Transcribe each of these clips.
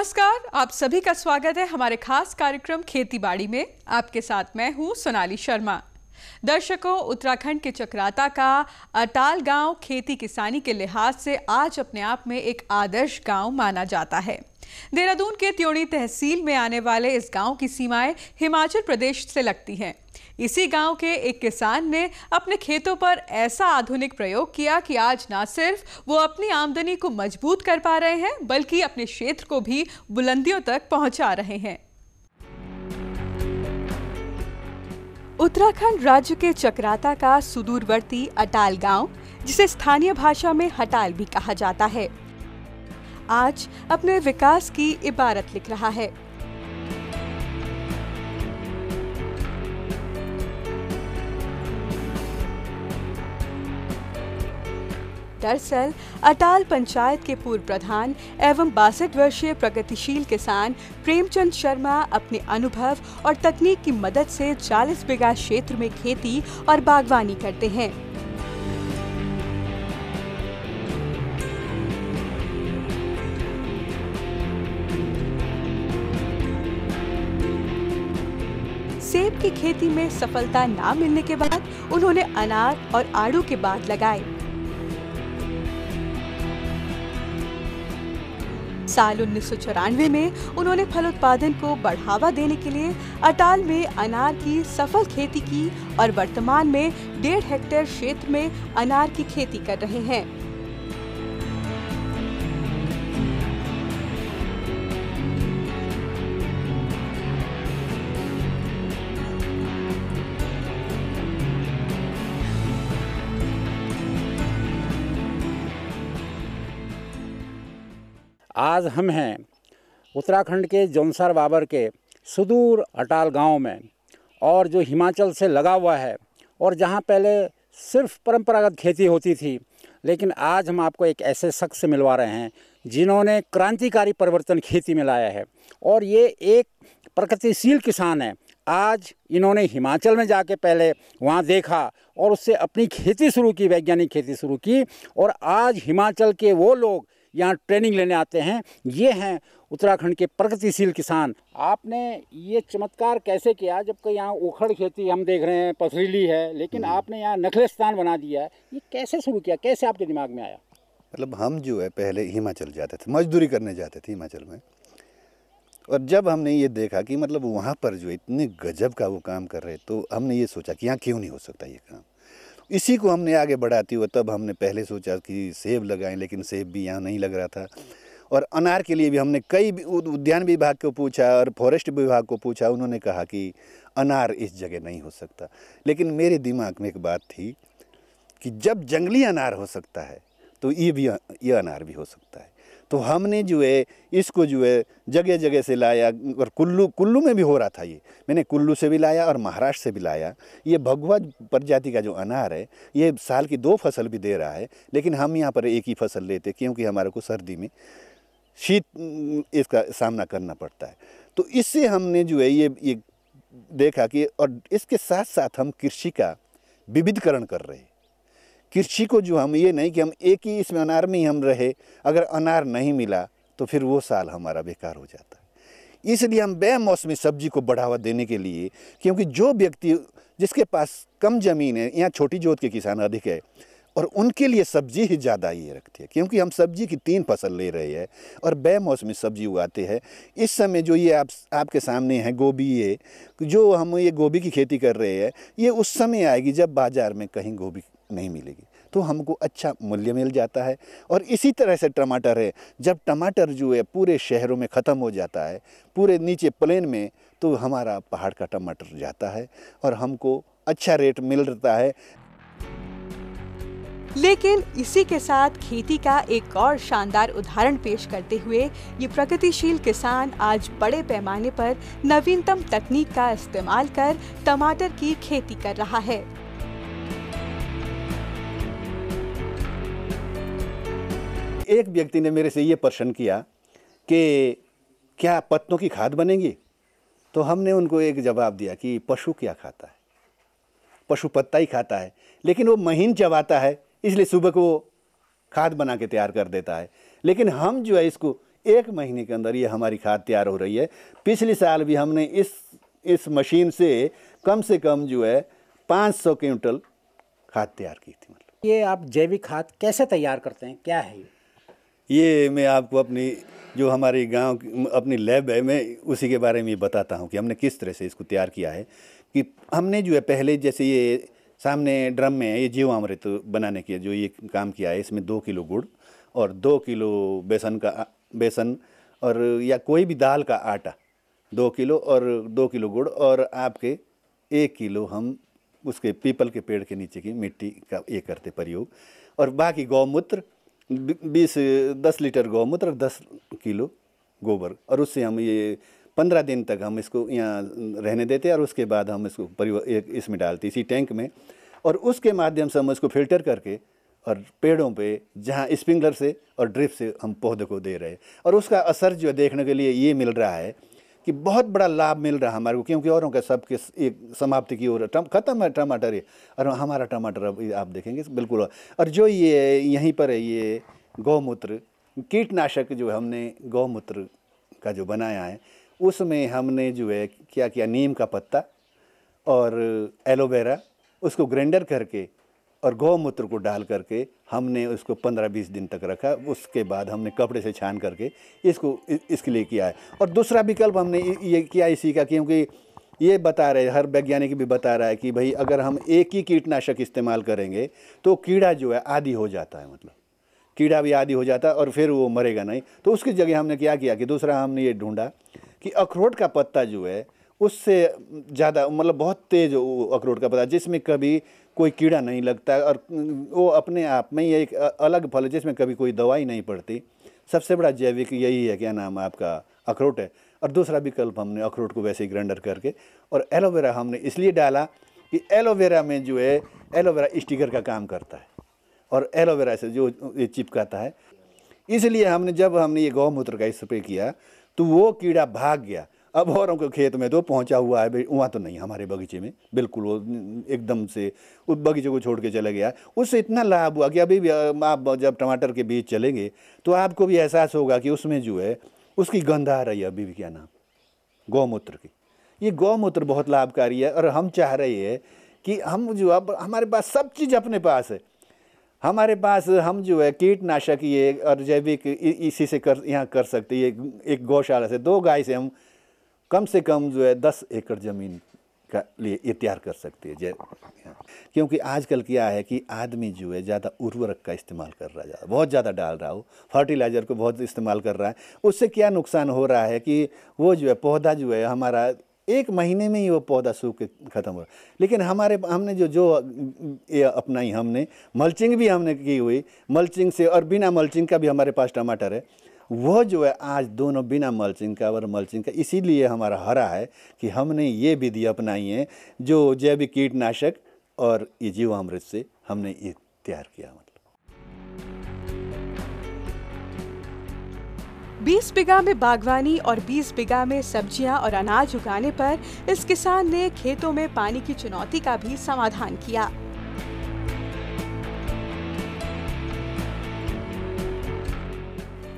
नमस्कार, आप सभी का स्वागत है हमारे खास कार्यक्रम खेती बाड़ी में। आपके साथ मैं हूं सोनाली शर्मा। दर्शकों, उत्तराखंड के चक्राता का अटाल गांव खेती किसानी के लिहाज से आज अपने आप में एक आदर्श गांव माना जाता है। देहरादून के त्योणी तहसील में आने वाले इस गांव की सीमाएं हिमाचल प्रदेश से लगती हैं। इसी गांव के एक किसान ने अपने खेतों पर ऐसा आधुनिक प्रयोग किया कि आज न सिर्फ वो अपनी आमदनी को मजबूत कर पा रहे हैं, बल्कि अपने क्षेत्र को भी बुलंदियों तक पहुंचा रहे हैं। उत्तराखंड राज्य के चक्राता का सुदूरवर्ती अटाल गांव, जिसे स्थानीय भाषा में हटाल भी कहा जाता है, आज अपने विकास की इबारत लिख रहा है। दरअसल अटाल पंचायत के पूर्व प्रधान एवं 62 वर्षीय प्रगतिशील किसान प्रेमचंद शर्मा अपने अनुभव और तकनीक की मदद से 40 बीघा क्षेत्र में खेती और बागवानी करते हैं। सेब की खेती में सफलता न मिलने के बाद उन्होंने अनार और आड़ू के बाग लगाए। साल 1994 में उन्होंने फलोत्पादन को बढ़ावा देने के लिए अटाल में अनार की सफल खेती की और वर्तमान में 1.5 हेक्टेयर क्षेत्र में अनार की खेती कर रहे हैं। आज हम हैं उत्तराखंड के जौनसार बाबर के सुदूर अटाल गांव में, और जो हिमाचल से लगा हुआ है और जहां पहले सिर्फ परंपरागत खेती होती थी, लेकिन आज हम आपको एक ऐसे शख्स से मिलवा रहे हैं जिन्होंने क्रांतिकारी परिवर्तन खेती में लाया है। और ये एक प्रगतिशील किसान है। आज इन्होंने हिमाचल में जाके पहले वहाँ देखा और उससे अपनी खेती शुरू की, वैज्ञानिक खेती शुरू की, और आज हिमाचल के वो लोग यहाँ ट्रेनिंग लेने आते हैं। ये हैं उत्तराखंड के प्रगतिशील किसान। आपने ये चमत्कार कैसे किया, जबकि यहाँ उखड़ खेती हम देख रहे हैं, पथरीली है, लेकिन आपने यहाँ नखलेस्तान बना दिया है। ये कैसे शुरू किया, कैसे आपके दिमाग में आया? मतलब हम जो है पहले हिमाचल जाते थे, मजदूरी करने जाते थे हिमाचल में, और जब हमने ये देखा कि मतलब वहाँ पर जो इतने गजब का वो काम कर रहे, तो हमने ये सोचा कि यहाँ क्यों नहीं हो सकता ये काम। इसी को हमने आगे बढ़ाते हुए तब हमने पहले सोचा कि सेब लगाएं, लेकिन सेब भी यहाँ नहीं लग रहा था। और अनार के लिए भी हमने कई उद्यान विभाग को पूछा और फॉरेस्ट विभाग को पूछा, उन्होंने कहा कि अनार इस जगह नहीं हो सकता। लेकिन मेरे दिमाग में एक बात थी कि जब जंगली अनार हो सकता है तो ये अनार भी हो सकता है। तो हमने जो है इसको जो है जगह जगह से लाया, और कुल्लू में भी हो रहा था। ये मैंने कुल्लू से भी लाया और महाराष्ट्र से भी लाया। ये भगवा प्रजाति का जो अनार है, ये साल की 2 फसल भी दे रहा है, लेकिन हम यहाँ पर एक ही फसल लेते, क्योंकि हमारे को सर्दी में शीत इसका सामना करना पड़ता है। तो इससे हमने जो है ये देखा कि, और इसके साथ साथ हम कृषि का विविधीकरण कर रहे हैं। कृषि को जो हम ये नहीं कि हम एक ही इसमें अनार में ही हम रहे, अगर अनार नहीं मिला तो फिर वो साल हमारा बेकार हो जाता है। इसलिए हम बेमौसमी सब्जी को बढ़ावा देने के लिए, क्योंकि जो व्यक्ति जिसके पास कम ज़मीन है, यहाँ छोटी जोत के किसान अधिक है, और उनके लिए सब्जी ही ज़्यादा ये रखती है, क्योंकि हम सब्जी की 3 फसल ले रहे हैं और बेमौसमी सब्जी उगाते हैं। इस समय जो ये आपके सामने है गोभी, ये जो हम ये गोभी की खेती कर रहे हैं, ये उस समय आएगी जब बाज़ार में कहीं गोभी नहीं मिलेगी, तो हमको अच्छा मूल्य मिल जाता है। और इसी तरह से टमाटर है, जब टमाटर जो है पूरे शहरों में ख़त्म हो जाता है, पूरे नीचे प्लेन में, तो हमारा पहाड़ का टमाटर जाता है और हमको अच्छा रेट मिल रहा है। लेकिन इसी के साथ खेती का एक और शानदार उदाहरण पेश करते हुए ये प्रगतिशील किसान आज बड़े पैमाने पर नवीनतम तकनीक का इस्तेमाल कर टमाटर की खेती कर रहा है। एक व्यक्ति ने मेरे से ये प्रश्न किया कि क्या पत्तों की खाद बनेगी? तो हमने उनको एक जवाब दिया कि पशु क्या खाता है? पशु पत्ता ही खाता है, लेकिन वो महीन चबाता है, इसलिए सुबह को खाद बना के तैयार कर देता है। लेकिन हम जो है इसको 1 महीने के अंदर ये हमारी खाद तैयार हो रही है। पिछले साल भी हमने इस मशीन से कम जो है 500 क्विंटल खाद तैयार की थी। मतलब ये आप जैविक खाद कैसे तैयार करते हैं, क्या है ये मैं आपको अपनी जो हमारे गांव अपनी लैब है, मैं उसी के बारे में बताता हूं कि हमने किस तरह से इसको तैयार किया है। कि हमने जो है पहले, जैसे ये सामने ड्रम में है, ये जीवामृत बनाने की जो ये काम किया है, इसमें 2 किलो गुड़ और 2 किलो बेसन और या कोई भी दाल का आटा 2 किलो और 2 किलो गुड़ और आपके 1 किलो हम उसके पीपल के पेड़ के नीचे की मिट्टी का ये करते प्रयोग। और बाकी गौमूत्र 10 लीटर गौमूत्र और 10 किलो गोबर, और उससे हम ये 15 दिन तक हम इसको यहाँ रहने देते और उसके बाद हम इसको इसमें डालते इसी टैंक में, और उसके माध्यम से हम इसको फिल्टर करके और पेड़ों पे जहाँ स्प्रिंकलर से और ड्रिप से हम पौधे को दे रहे हैं। और उसका असर जो देखने के लिए ये मिल रहा है कि बहुत बड़ा लाभ मिल रहा है हमारे को, क्योंकि औरों का सबके एक समाप्ति की ओर खत्म है टमाटर ये, और हमारा टमाटर अब आप देखेंगे बिल्कुल। और जो ये यहीं पर है ये गौमूत्र कीटनाशक जो हमने गौमूत्र का जो बनाया है, उसमें हमने जो है क्या किया, नीम का पत्ता और एलोवेरा उसको ग्राइंडर करके और गौमूत्र को डाल करके हमने उसको 15-20 दिन तक रखा। उसके बाद हमने कपड़े से छान करके इसके लिए किया है। और दूसरा विकल्प हमने ये किया इसी का, क्योंकि ये बता रहे, हर वैज्ञानिक भी बता रहा है कि भाई अगर हम एक ही कीटनाशक इस्तेमाल करेंगे तो कीड़ा जो है आदी हो जाता है, मतलब कीड़ा भी आदी हो जाता है और फिर वो मरेगा नहीं। तो उसकी जगह हमने क्या किया कि दूसरा हमने ये ढूंढा कि अखरोट का पत्ता जो है उससे ज़्यादा, मतलब बहुत तेज अखरोट का पत्ता जिसमें कभी कोई कीड़ा नहीं लगता है और वो अपने आप में ही एक अलग फल है जिसमें कभी कोई दवाई नहीं पड़ती। सबसे बड़ा जैविक यही है, क्या नाम आपका, अखरोट है। और दूसरा विकल्प हमने अखरोट को वैसे ही ग्राइंडर करके, और एलोवेरा हमने इसलिए डाला कि एलोवेरा में जो है एलोवेरा स्टिकर का काम करता है और एलोवेरा से जो ये चिपकाता है, इसलिए जब हमने ये गौमूत्र का स्प्रे किया तो वो कीड़ा भाग गया। अब औरों के खेत में तो पहुंचा हुआ है, वहाँ तो नहीं, हमारे बगीचे में बिल्कुल वो एकदम से उस बगीचे को छोड़ के चला गया। उससे इतना लाभ हुआ कि अभी भी आप जब टमाटर के बीज चलेंगे तो आपको भी एहसास होगा कि उसमें जो है उसकी गंध आ रही है अभी भी, क्या नाम, गौमूत्र की। ये गौमूत्र बहुत लाभकारी है और हम चाह रहे हैं कि हम जो अब हमारे पास सब चीज़ अपने पास है, हमारे पास हम जो है कीटनाशक ये और जैविक इसी से यहाँ कर सकते हैं। एक गौशाला से 2 गाय से हम कम से कम जो है 10 एकड़ ज़मीन का लिए ये तैयार कर सकते हैं। क्योंकि आजकल क्या है कि आदमी जो है ज़्यादा उर्वरक का इस्तेमाल कर रहा है, बहुत ज़्यादा डाल रहा हो, फर्टिलाइज़र को बहुत इस्तेमाल कर रहा है। उससे क्या नुकसान हो रहा है कि वो जो है पौधा जो है हमारा 1 महीने में ही वो पौधा सूख के ख़त्म हो। लेकिन हमने जो ये अपनाई, हमने मल्चिंग भी हमने की हुई, मल्चिंग से और बिना मल्चिंग का भी हमारे पास टमाटर है। वो जो है आज दोनों बिना मल्चिंग का और मल्चिंग का इसीलिए हमारा हरा है कि हमने ये विधि अपनाई है जो जैविक कीटनाशक और ये जीवामृत से हमने ये तैयार किया। 20 बीघा में बागवानी और 20 बीघा में सब्जियां और अनाज उगाने पर इस किसान ने खेतों में पानी की चुनौती का भी समाधान किया।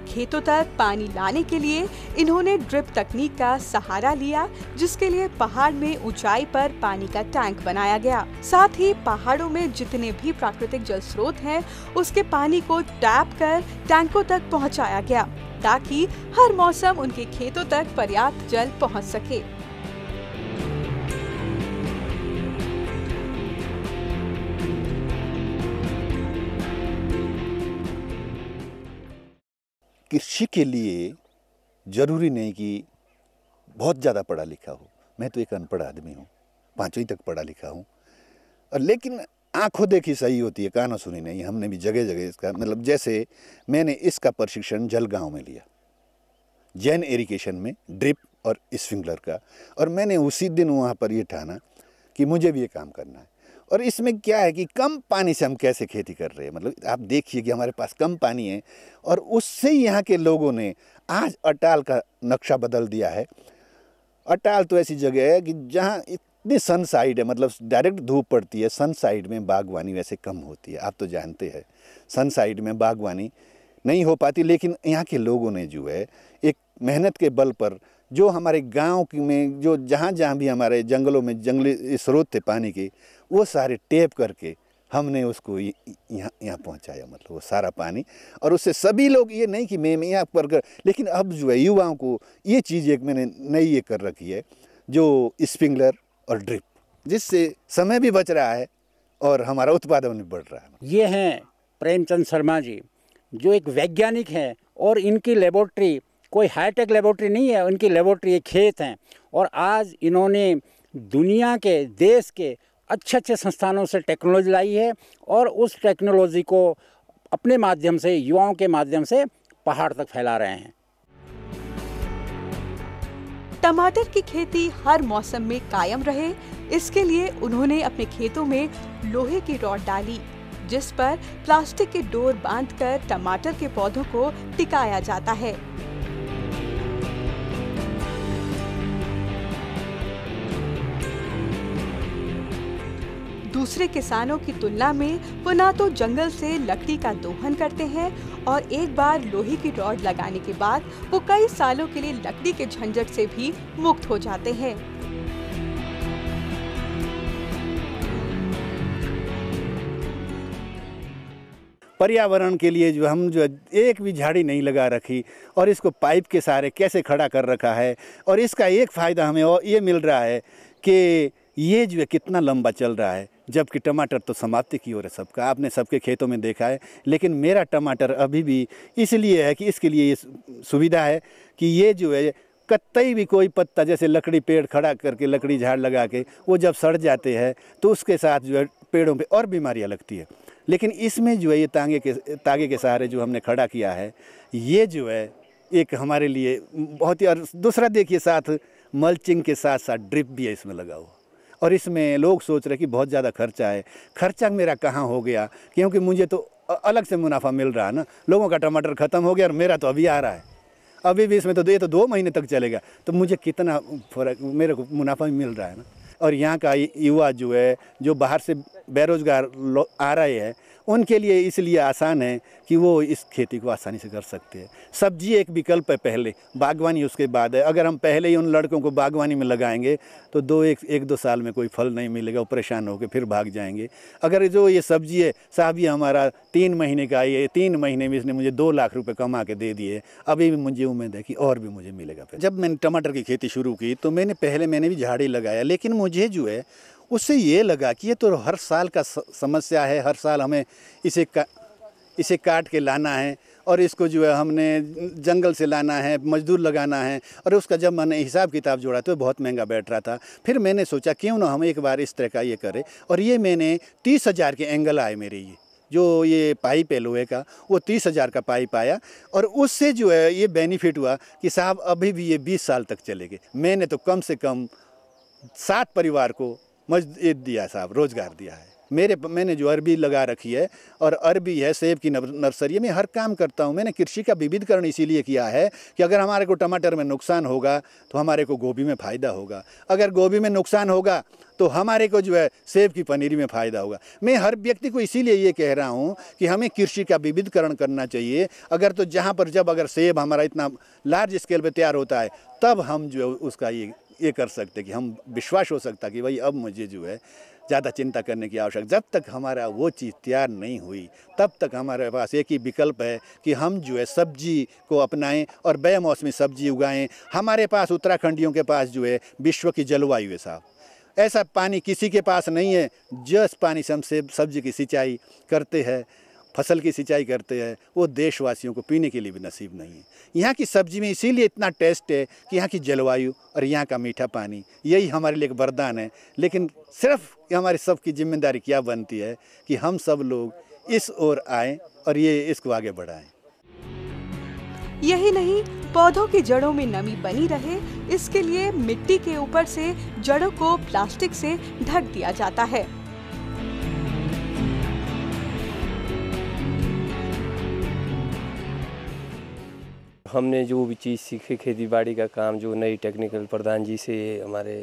खेतों तक पानी लाने के लिए इन्होंने ड्रिप तकनीक का सहारा लिया, जिसके लिए पहाड़ में ऊंचाई पर पानी का टैंक बनाया गया। साथ ही पहाड़ों में जितने भी प्राकृतिक जल स्रोत हैं, उसके पानी को टैप कर टैंकों तक पहुंचाया गया, ताकि हर मौसम उनके खेतों तक पर्याप्त जल पहुंच सके। कृषि के लिए ज़रूरी नहीं कि बहुत ज़्यादा पढ़ा लिखा हो। मैं तो एक अनपढ़ आदमी हूँ, 5वीं तक पढ़ा लिखा हूँ, और लेकिन आंखों देखी सही होती है, कानों सुनी नहीं। हमने भी जगह जगह इसका, मतलब जैसे मैंने इसका प्रशिक्षण जलगांव में लिया, जैन इरिगेशन में ड्रिप और स्प्रिंकलर का, और मैंने उसी दिन वहाँ पर ये ठाना कि मुझे भी ये काम करना है। और इसमें क्या है कि कम पानी से हम कैसे खेती कर रहे हैं, मतलब आप देखिए कि हमारे पास कम पानी है और उससे यहाँ के लोगों ने आज अटाल का नक्शा बदल दिया है। अटाल तो ऐसी जगह है कि जहाँ इतनी सन साइड है, मतलब डायरेक्ट धूप पड़ती है। सन साइड में बागवानी वैसे कम होती है, आप तो जानते हैं। सन साइड में बागवानी नहीं हो पाती, लेकिन यहाँ के लोगों ने जो है एक मेहनत के बल पर जो हमारे गांव में जो जहाँ भी हमारे जंगलों में जंगली स्रोत थे पानी के, वो सारे टैप करके हमने उसको यहाँ पहुँचाया, मतलब वो सारा पानी। और उससे सभी लोग, ये नहीं कि मैं यहाँ पर लेकिन अब जो है युवाओं को ये चीज़ एक मैंने नई ये कर रखी है, जो स्प्रिंकलर और ड्रिप, जिससे समय भी बच रहा है और हमारा उत्पादन भी बढ़ रहा है। ये हैं प्रेमचंद शर्मा जी, जो एक वैज्ञानिक हैं और इनकी लेबोरेटरी कोई हाईटेक लेबोरेटरी नहीं है, उनकी लेबोरेटरी एक खेत हैं। और आज इन्होंने दुनिया के, देश के अच्छे अच्छे संस्थानों से टेक्नोलॉजी लाई है और उस टेक्नोलॉजी को अपने माध्यम से, युवाओं के माध्यम से पहाड़ तक फैला रहे हैं। टमाटर की खेती हर मौसम में कायम रहे, इसके लिए उन्होंने अपने खेतों में लोहे की रॉड डाली, जिस पर प्लास्टिक के डोर बांधकर टमाटर के पौधों को टिकाया जाता है। दूसरे किसानों की तुलना में वो ना तो जंगल से लकड़ी का दोहन करते हैं और एक बार लोहे की रॉड लगाने के बाद वो कई सालों के लिए लकड़ी के झंझट से भी मुक्त हो जाते हैं। पर्यावरण के लिए जो हम जो एक भी झाड़ी नहीं लगा रखी और इसको पाइप के सहारे कैसे खड़ा कर रखा है। और इसका एक फ़ायदा हमें और ये मिल रहा है कि ये जो है कितना लंबा चल रहा है, जबकि टमाटर तो समाप्ति की ओर है सबका, आपने सबके खेतों में देखा है। लेकिन मेरा टमाटर अभी भी इसलिए है कि इसके लिए ये सुविधा है कि ये जो है कतई भी कोई पत्ता, जैसे लकड़ी पेड़ खड़ा करके लकड़ी झाड़ लगा के वो जब सड़ जाते हैं तो उसके साथ जो है पेड़ों पे और बीमारियां लगती है। लेकिन इसमें जो है ये तागे के सहारे जो हमने खड़ा किया है, ये जो है एक हमारे लिए बहुत ही। और दूसरा देखिए, साथ मल्चिंग के साथ साथ ड्रिप भी है इसमें लगा हुआ। और इसमें लोग सोच रहे कि बहुत ज़्यादा खर्चा है, खर्चा मेरा कहाँ हो गया, क्योंकि मुझे तो अलग से मुनाफा मिल रहा है ना। लोगों का टमाटर ख़त्म हो गया और मेरा तो अभी आ रहा है, अभी भी इसमें तो ये तो 2 महीने तक चलेगा, तो मुझे कितना फ़र्क, मेरे को मुनाफा भी मिल रहा है ना। और यहाँ का युवा जो है, जो बाहर से बेरोज़गार आ रहे हैं, उनके लिए इसलिए आसान है कि वो इस खेती को आसानी से कर सकते हैं। सब्जी एक विकल्प है, पहले बागवानी उसके बाद है। अगर हम पहले ही उन लड़कों को बागवानी में लगाएंगे तो एक दो साल में कोई फल नहीं मिलेगा, वो परेशान होकर फिर भाग जाएंगे। अगर जो ये सब्जी है, साहब ये हमारा 3 महीने का, ये 3 महीने में इसने मुझे 2 लाख रुपए कमा के दे दिए, अभी भी मुझे उम्मीद है कि और भी मुझे मिलेगा। जब मैंने टमाटर की खेती शुरू की तो मैंने भी झाड़ी लगाया, लेकिन मुझे जो है उससे ये लगा कि ये तो हर साल का समस्या है, हर साल हमें इसे काट के लाना है और इसको जो है हमने जंगल से लाना है, मजदूर लगाना है। और उसका जब मैंने हिसाब किताब जोड़ा तो बहुत महंगा बैठ रहा था। फिर मैंने सोचा क्यों ना हम एक बार इस तरह का ये करें, और ये मैंने 30,000 के एंगल आए मेरे, ये जो ये पाइप है लोहे का, वो 30,000 का पाइप आया। और उससे जो है ये बेनिफिट हुआ कि साहब अभी भी ये 20 साल तक चलेगी। मैंने तो कम से कम 7 परिवार को दिया साहब, रोज़गार दिया है। मैंने जो अरबी लगा रखी है, और अरबी है, सेब की नर्सरी, मैं हर काम करता हूँ। मैंने कृषि का विविधीकरण इसीलिए किया है कि अगर हमारे को टमाटर में नुकसान होगा तो हमारे को गोभी में फ़ायदा होगा, अगर गोभी में नुकसान होगा तो हमारे को जो है सेब की पनीरी में फ़ायदा होगा। मैं हर व्यक्ति को इसीलिए ये कह रहा हूँ कि हमें कृषि का विविधीकरण करना चाहिए। अगर तो जहाँ पर अगर सेब हमारा इतना लार्ज स्केल पर तैयार होता है, तब हम जो है उसका ये कर सकते कि हम विश्वास हो सकता कि भाई अब मुझे जो है ज़्यादा चिंता करने की आवश्यकता। जब तक हमारा वो चीज़ तैयार नहीं हुई, तब तक हमारे पास एक ही विकल्प है कि हम जो है सब्जी को अपनाएं और बेमौसमी सब्जी उगाएं। हमारे पास उत्तराखंडियों के पास जो है विश्व की जलवायु है साहब, ऐसा पानी किसी के पास नहीं है। जिस पानी से हम सब्जी की सिंचाई करते हैं, फसल की सिंचाई करते हैं, वो देशवासियों को पीने के लिए भी नसीब नहीं है। यहाँ की सब्जी में इसीलिए इतना टेस्ट है कि यहाँ की जलवायु और यहाँ का मीठा पानी, यही हमारे लिए एक वरदान है। लेकिन सिर्फ हमारी सबकी जिम्मेदारी क्या बनती है कि हम सब लोग इस ओर आएँ और इसको आगे बढ़ाएं। यही नहीं, पौधों की जड़ों में नमी बनी रहे, इसके लिए मिट्टी के ऊपर से जड़ों को प्लास्टिक से ढक दिया जाता है। हमने जो भी चीज़ सीखी खेती बाड़ी का काम, जो नई टेक्निकल प्रधान जी से, हमारे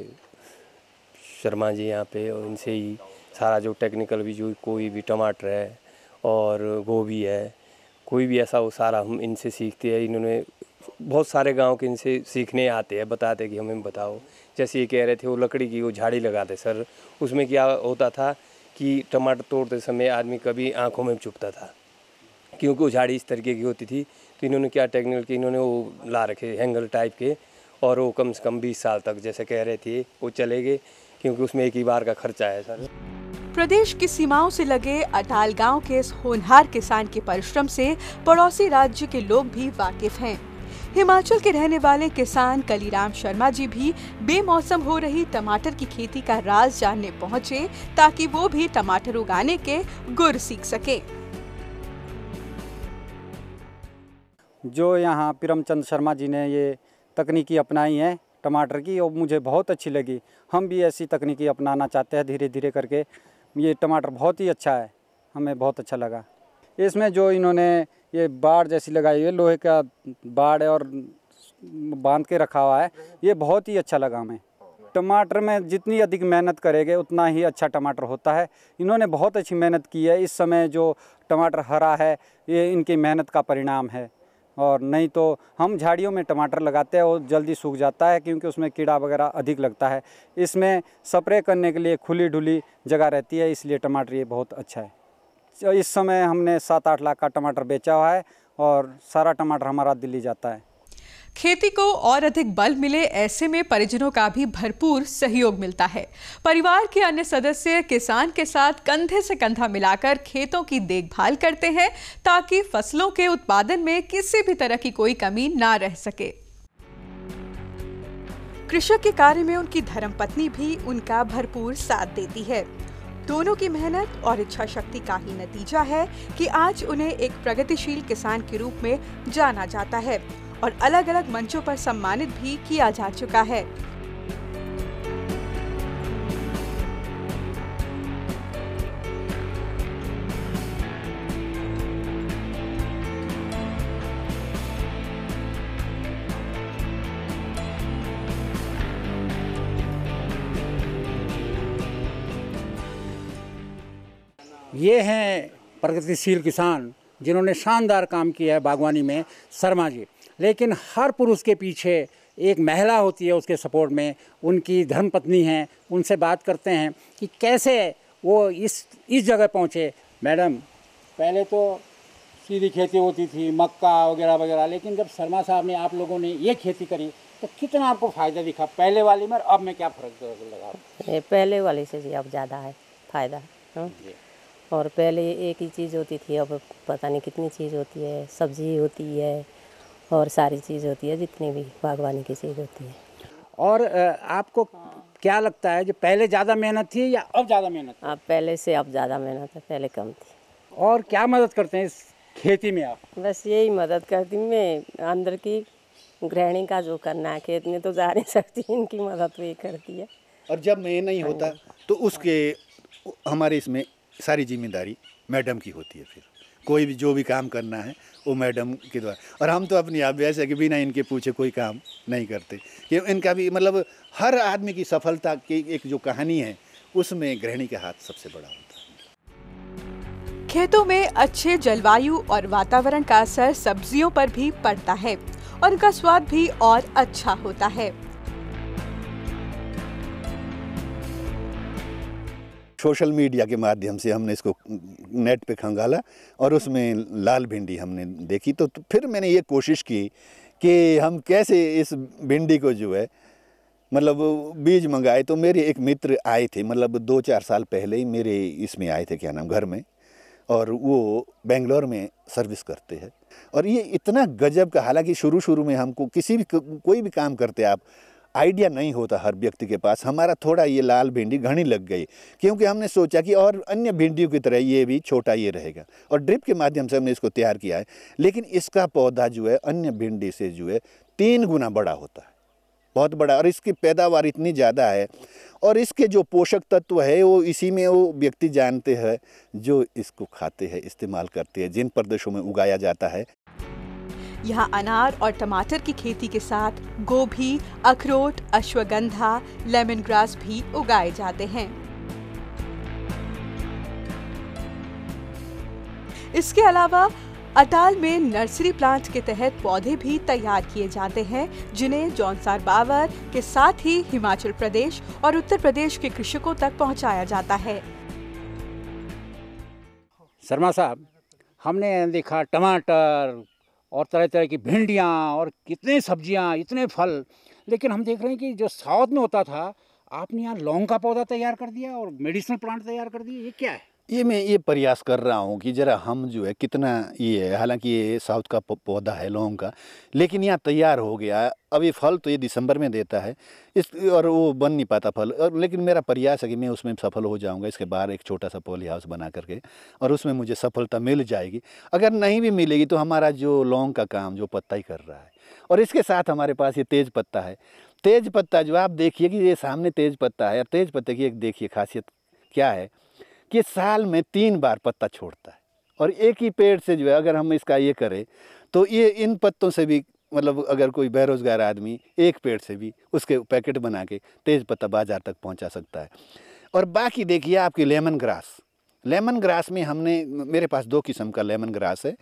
शर्मा जी यहाँ पे, और इनसे ही सारा जो टेक्निकल भी, जो कोई भी टमाटर है और गोभी है, कोई भी ऐसा हो सारा हम इनसे सीखते हैं। इन्होंने बहुत सारे गांव के इनसे सीखने आते हैं, बताते कि हमें बताओ। जैसे ये कह रहे थे वो लकड़ी की वो झाड़ी लगाते सर, उसमें क्या होता था कि टमाटर तोड़ते समय आदमी कभी आंखों में चुभता था क्योंकि वो झाड़ी इस तरीके की होती थी। तो इन्होंने क्या टेक्निकल के इन्होंने वो ला रखे हैंगल टाइप के, और वो कम से कम 20 साल तक जैसे कह रहे थे वो चलेंगे, क्योंकि उसमें एक ही बार का खर्चा है सर। प्रदेश की सीमाओं से लगे अटाल गांव के इस होनहार किसान के परिश्रम से पड़ोसी राज्य के लोग भी वाकिफ हैं। हिमाचल के रहने वाले किसान कलीराम शर्मा जी भी बेमौसम हो रही टमाटर की खेती का राज जानने पहुंचे ताकि वो भी टमाटर उगाने के गुर सीख सके। जो यहाँ प्रेमचंद शर्मा जी ने ये तकनीकी अपनाई है टमाटर की, वो मुझे बहुत अच्छी लगी। हम भी ऐसी तकनीकी अपनाना चाहते हैं धीरे धीरे करके। ये टमाटर बहुत ही अच्छा है, हमें बहुत अच्छा लगा। इसमें जो इन्होंने ये बाड़ जैसी लगाई है, लोहे का बाड़ है और बांध के रखा हुआ है, ये बहुत ही अच्छा लगा हमें। टमाटर में जितनी अधिक मेहनत करेंगे उतना ही अच्छा टमाटर होता है। इन्होंने बहुत अच्छी मेहनत की है। इस समय जो टमाटर हरा है ये इनकी मेहनत का परिणाम है, और नहीं तो हम झाड़ियों में टमाटर लगाते हैं वो जल्दी सूख जाता है क्योंकि उसमें कीड़ा वगैरह अधिक लगता है। इसमें स्प्रे करने के लिए खुली ढुली जगह रहती है, इसलिए टमाटर ये बहुत अच्छा है। इस समय हमने 7-8 लाख का टमाटर बेचा हुआ है और सारा टमाटर हमारा दिल्ली जाता है। खेती को और अधिक बल मिले ऐसे में परिजनों का भी भरपूर सहयोग मिलता है। परिवार के अन्य सदस्य किसान के साथ कंधे से कंधा मिलाकर खेतों की देखभाल करते हैं ताकि फसलों के उत्पादन में किसी भी तरह की कोई कमी ना रह सके। कृषक के कार्य में उनकी धर्मपत्नी भी उनका भरपूर साथ देती है। दोनों की मेहनत और इच्छा शक्ति का ही नतीजा है कि आज उन्हें एक प्रगतिशील किसान के रूप में जाना जाता है और अलग अलग मंचों पर सम्मानित भी किया जा चुका है। ये हैं प्रगतिशील किसान जिन्होंने शानदार काम किया है बागवानी में, शर्मा जी। लेकिन हर पुरुष के पीछे एक महिला होती है उसके सपोर्ट में, उनकी धर्मपत्नी हैं। उनसे बात करते हैं कि कैसे वो इस जगह पहुँचे। मैडम, पहले तो सीधी खेती होती थी मक्का वगैरह वगैरह, लेकिन जब शर्मा साहब ने आप लोगों ने ये खेती करी तो कितना आपको फ़ायदा दिखा पहले वाली में, अब में क्या फ़र्क लगा? पहले वाली से जी अब ज़्यादा है फ़ायदा। और पहले एक ही चीज़ होती थी, अब पता नहीं कितनी चीज़ होती है। सब्जी होती है और सारी चीज़ होती है, जितनी भी बागवानी की चीज़ होती है। और आपको क्या लगता है जो पहले ज़्यादा मेहनत थी या अब ज़्यादा मेहनत? अब पहले से अब ज़्यादा मेहनत है, पहले कम थी। और क्या मदद करते हैं इस खेती में आप? बस यही मदद करती हूँ मैं, अंदर की गृहिणी का जो करना है खेत में तो जा नहीं सकती, इनकी मदद वही करती है। और जब मैं नहीं होता तो उसके हमारे इसमें सारी जिम्मेदारी मैडम की होती है। फिर कोई भी जो भी काम करना है वो मैडम के द्वारा। और हम तो अपनी आप वैसे कि बिना इनके पूछे कोई काम नहीं करते, कि इनका भी मतलब हर आदमी की सफलता की एक जो कहानी है उसमें गृहिणी का हाथ सबसे बड़ा होता है। खेतों में अच्छे जलवायु और वातावरण का असर सब्जियों पर भी पड़ता है और उनका स्वाद भी और अच्छा होता है। सोशल मीडिया के माध्यम से हमने इसको नेट पे खंगाला और उसमें लाल भिंडी हमने देखी, तो फिर मैंने ये कोशिश की कि हम कैसे इस भिंडी को जो है मतलब बीज मंगाए। तो मेरे एक मित्र आए थे, मतलब 2-4 साल पहले ही मेरे इसमें आए थे, क्या नाम, घर में, और वो बेंगलोर में सर्विस करते हैं। और ये इतना गजब का, हालांकि शुरू में हमको किसी भी कोई भी काम करते आप आइडिया नहीं होता हर व्यक्ति के पास। हमारा थोड़ा ये लाल भिंडी घनी लग गई क्योंकि हमने सोचा कि और अन्य भिंडियों की तरह ये भी छोटा ये रहेगा, और ड्रिप के माध्यम से हमने इसको तैयार किया है। लेकिन इसका पौधा जो है अन्य भिंडी से जो है 3 गुना बड़ा होता है, बहुत बड़ा, और इसकी पैदावार इतनी ज़्यादा है। और इसके जो पोषक तत्व है वो इसी में वो व्यक्ति जानते हैं जो इसको खाते हैं, इस्तेमाल करते हैं, जिन प्रदेशों में उगाया जाता है। यहाँ अनार और टमाटर की खेती के साथ गोभी, अखरोट, अश्वगंधा, लेमन ग्रास भी उगाए जाते हैं। इसके अलावा अटाल में नर्सरी प्लांट के तहत पौधे भी तैयार किए जाते हैं, जिन्हें जौनसार बावर के साथ ही हिमाचल प्रदेश और उत्तर प्रदेश के कृषकों तक पहुंचाया जाता है। शर्मा साहब, हमने देखा टमाटर और तरह तरह की भिंडियाँ और कितने सब्जियाँ, इतने फल, लेकिन हम देख रहे हैं कि जो साउथ में होता था, आपने यहाँ लौंग का पौधा तैयार कर दिया और मेडिसिनल प्लांट तैयार कर दिए। ये क्या है? ये मैं ये प्रयास कर रहा हूँ कि ज़रा हम जो है कितना ये है, हालांकि ये साउथ का पौधा है लौंग का, लेकिन यहाँ तैयार हो गया। अभी फल तो ये दिसंबर में देता है और वो बन नहीं पाता फल, और लेकिन मेरा प्रयास है कि मैं उसमें सफल हो जाऊँगा। इसके बाहर एक छोटा सा पॉली हाउस बना करके, और उसमें मुझे सफलता मिल जाएगी। अगर नहीं भी मिलेगी तो हमारा जो लौंग का काम जो पत्ता ही कर रहा है, और इसके साथ हमारे पास ये तेज पत्ता है। तेज पत्ता जो आप देखिए कि ये सामने तेज पत्ता है, और तेज पत्ते की एक देखिए खासियत क्या है कि साल में 3 बार पत्ता छोड़ता है, और एक ही पेड़ से जो है अगर हम इसका ये करें तो ये इन पत्तों से भी, मतलब अगर कोई बेरोजगार आदमी एक पेड़ से भी उसके पैकेट बना के तेज पत्ता बाजार तक पहुंचा सकता है। और बाकी देखिए आपकी लेमन ग्रास में हमने, मेरे पास 2 किस्म का लेमन ग्रास है,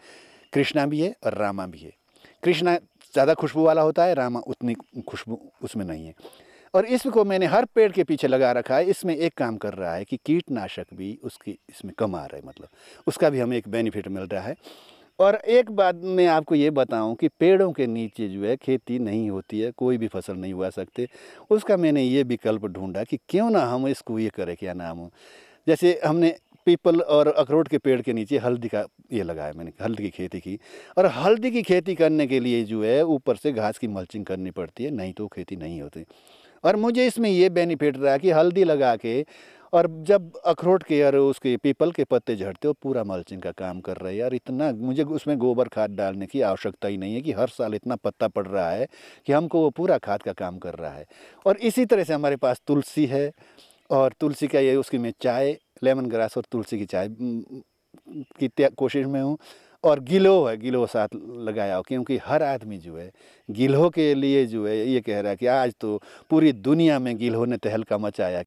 कृष्णा भी है और रामा भी है। कृष्णा ज़्यादा खुशबू वाला होता है, रामा उतनी खुशबू उसमें नहीं है। और इसको मैंने हर पेड़ के पीछे लगा रखा है। इसमें एक काम कर रहा है कि कीटनाशक भी उसकी इसमें कम आ रहा है, मतलब उसका भी हमें एक बेनिफिट मिल रहा है। और एक बात मैं आपको ये बताऊं कि पेड़ों के नीचे जो है खेती नहीं होती है, कोई भी फसल नहीं उगा सकते। उसका मैंने ये विकल्प ढूंढा कि क्यों ना हम इसको ये करें, क्या नाम हो, जैसे हमने पीपल और अखरोट के पेड़ के नीचे हल्दी का ये लगाया, मैंने हल्दी की खेती की। और हल्दी की खेती करने के लिए जो है ऊपर से घास की मल्चिंग करनी पड़ती है, नहीं तो खेती नहीं होती। और मुझे इसमें ये बेनिफिट रहा कि हल्दी लगा के, और जब अखरोट के और उसके पीपल के पत्ते झड़ते हो, पूरा मल्चिंग का काम कर रहे हैं। और इतना मुझे उसमें गोबर खाद डालने की आवश्यकता ही नहीं है कि हर साल इतना पत्ता पड़ रहा है कि हमको वो पूरा खाद का काम कर रहा है। और इसी तरह से हमारे पास तुलसी है, और तुलसी का ये उसकी मैं चाय, लेमन ग्रास और तुलसी की चाय की कोशिश में हूँ। और गिलोह है, गिलोह साथ लगाया हो, क्योंकि हर आदमी जो है गिलोह के लिए जो है ये कह रहा है कि आज तो पूरी दुनिया में गिलोह ने तहलका मचाया।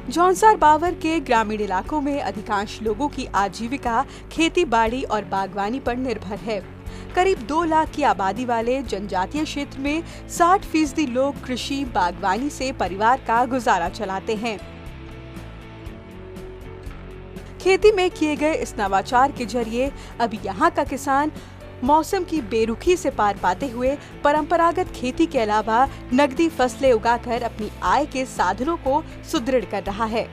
जौनसार बावर के ग्रामीण इलाकों में अधिकांश लोगों की आजीविका खेती बाड़ी और बागवानी पर निर्भर है। करीब 2 लाख की आबादी वाले जनजातीय क्षेत्र में 60% लोग कृषि बागवानी से परिवार का गुजारा चलाते हैं। खेती में किए गए इस नवाचार के जरिए अब यहाँ का किसान मौसम की बेरुखी से पार पाते हुए परंपरागत खेती के अलावा नकदी फसलें उगाकर अपनी आय के साधनों को सुदृढ़ कर रहा है।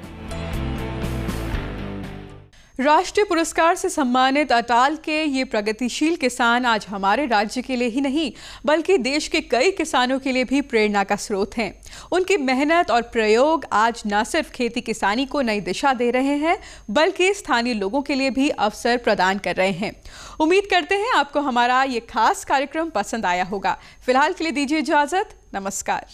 राष्ट्रीय पुरस्कार से सम्मानित अटाल के ये प्रगतिशील किसान आज हमारे राज्य के लिए ही नहीं बल्कि देश के कई किसानों के लिए भी प्रेरणा का स्रोत हैं। उनकी मेहनत और प्रयोग आज न सिर्फ खेती किसानी को नई दिशा दे रहे हैं बल्कि स्थानीय लोगों के लिए भी अवसर प्रदान कर रहे हैं। उम्मीद करते हैं आपको हमारा ये खास कार्यक्रम पसंद आया होगा। फिलहाल के लिए दीजिए इजाजत। नमस्कार।